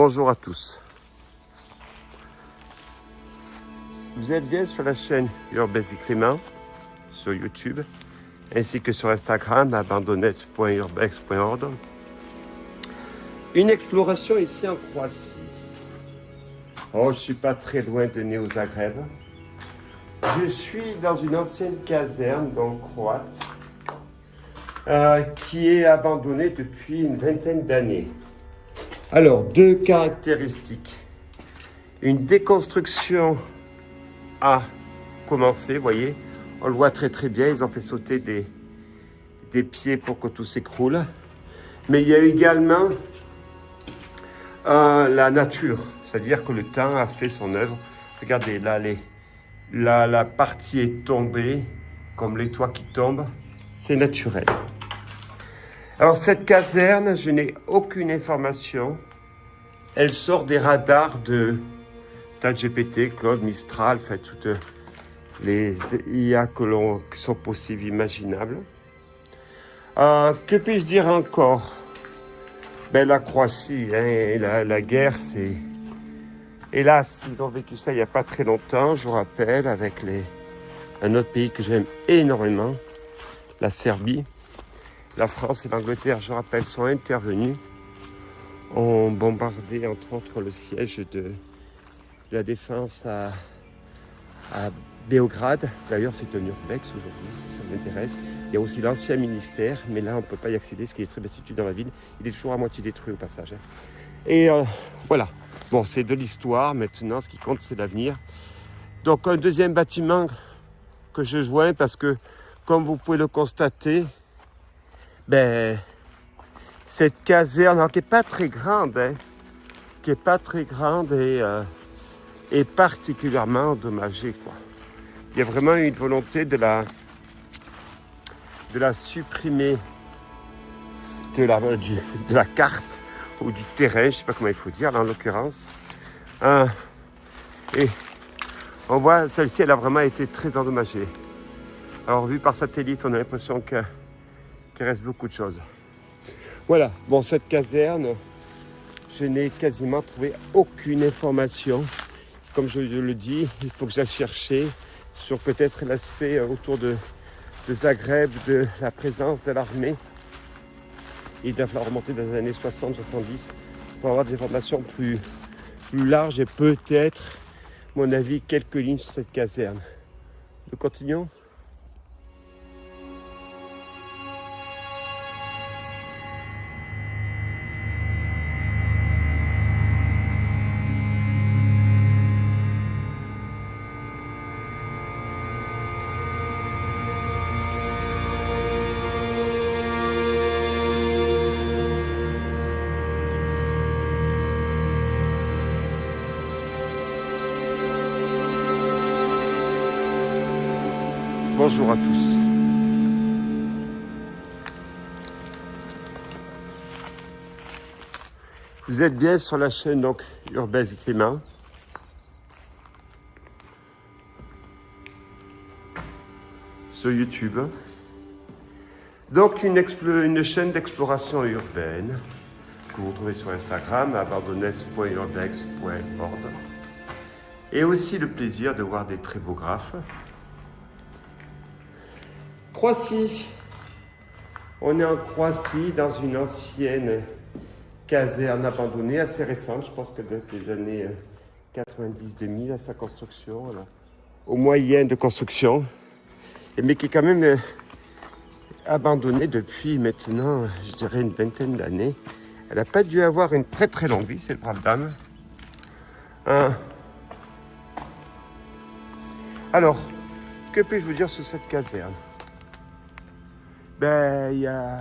Bonjour à tous. Vous êtes bien sur la chaîne Urbex Clément, sur YouTube, ainsi que sur Instagram, abandonnette.urbex.org. Une exploration ici en Croatie. Oh, je ne suis pas très loin de Néo-Zagreb. Je suis dans une ancienne caserne, donc croate, qui est abandonnée depuis une vingtaine d'années. Alors, deux caractéristiques. Une déconstruction a commencé, vous voyez. On le voit très très bien, ils ont fait sauter des pieds pour que tout s'écroule. Mais il y a également la nature, c'est-à-dire que le temps a fait son œuvre. Regardez, là, la partie est tombée, comme les toits qui tombent, c'est naturel. Alors cette caserne, je n'ai aucune information. Elle sort des radars de ChatGPT, Claude, Mistral, enfin toutes les IA qui sont possibles, imaginables. Que puis-je dire encore? Ben, la Croatie, hein, la guerre, c'est... Hélas, ils ont vécu ça il n'y a pas très longtemps, je vous rappelle, avec un autre pays que j'aime énormément, la Serbie. La France et l'Angleterre, je rappelle, sont intervenus, ont bombardé entre autres le siège de la Défense à Beograd. D'ailleurs, c'est un urbex aujourd'hui, si ça m'intéresse. Il y a aussi l'ancien ministère, mais là, on ne peut pas y accéder, ce qui est très destitué dans la ville. Il est toujours à moitié détruit au passage. Et voilà. Bon, c'est de l'histoire. Maintenant, ce qui compte, c'est l'avenir. Donc, un deuxième bâtiment que je joins parce que, comme vous pouvez le constater, ben, cette caserne, alors, qui n'est pas très grande, hein, qui n'est pas très grande et est particulièrement endommagée, quoi. Il y a vraiment une volonté de la supprimer de la carte ou du terrain, je ne sais pas comment il faut dire, là, en l'occurrence. Et on voit, celle-ci, elle a vraiment été très endommagée. Alors, vu par satellite, on a l'impression qu'il reste beaucoup de choses. Voilà, bon, cette caserne, je n'ai quasiment trouvé aucune information. Comme je le dis, il faut que j'aille chercher sur peut-être l'aspect autour de Zagreb, de la présence de l'armée. Il va falloir remonter dans les années 60-70 pour avoir des informations plus larges et peut-être, à mon avis, quelques lignes sur cette caserne. Nous continuons ? Bonjour à tous. Vous êtes bien sur la chaîne donc Urbex Clément. Sur YouTube. Donc une chaîne d'exploration urbaine que vous retrouvez sur Instagram, abandonnette.urbex.org. Et aussi le plaisir de voir des très beaux graphes. Croatie. On est en Croatie, dans une ancienne caserne abandonnée, assez récente, je pense qu'elle date des années 90-2000 à sa construction, voilà. Au moyen de construction, mais qui est quand même abandonnée depuis maintenant, je dirais, une vingtaine d'années. Elle n'a pas dû avoir une très très longue vie, cette brave dame. Alors, que puis-je vous dire sur cette caserne ? Ben, il y a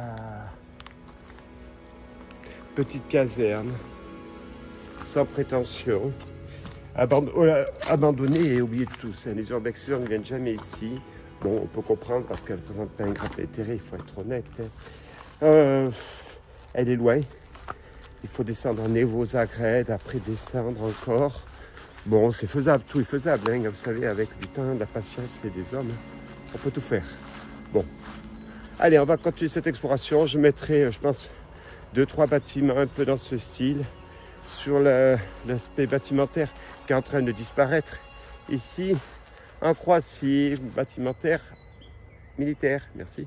petite caserne, sans prétention, abandonnée et oubliée de tous. Les urbexeurs ne viennent jamais ici. Bon, on peut comprendre parce qu'elle ne présente pas un grand intérêt, il faut être honnête. Elle est loin. Il faut descendre en Néo-Zagreb, après descendre encore. Bon, c'est faisable, tout est faisable. Hein, vous savez, avec du temps, de la patience et des hommes, on peut tout faire. Bon. Allez, on va continuer cette exploration. Je mettrai, je pense, 2-3 bâtiments un peu dans ce style sur l'aspect bâtimentaire qui est en train de disparaître. Ici, en Croatie, bâtimentaire militaire. Merci.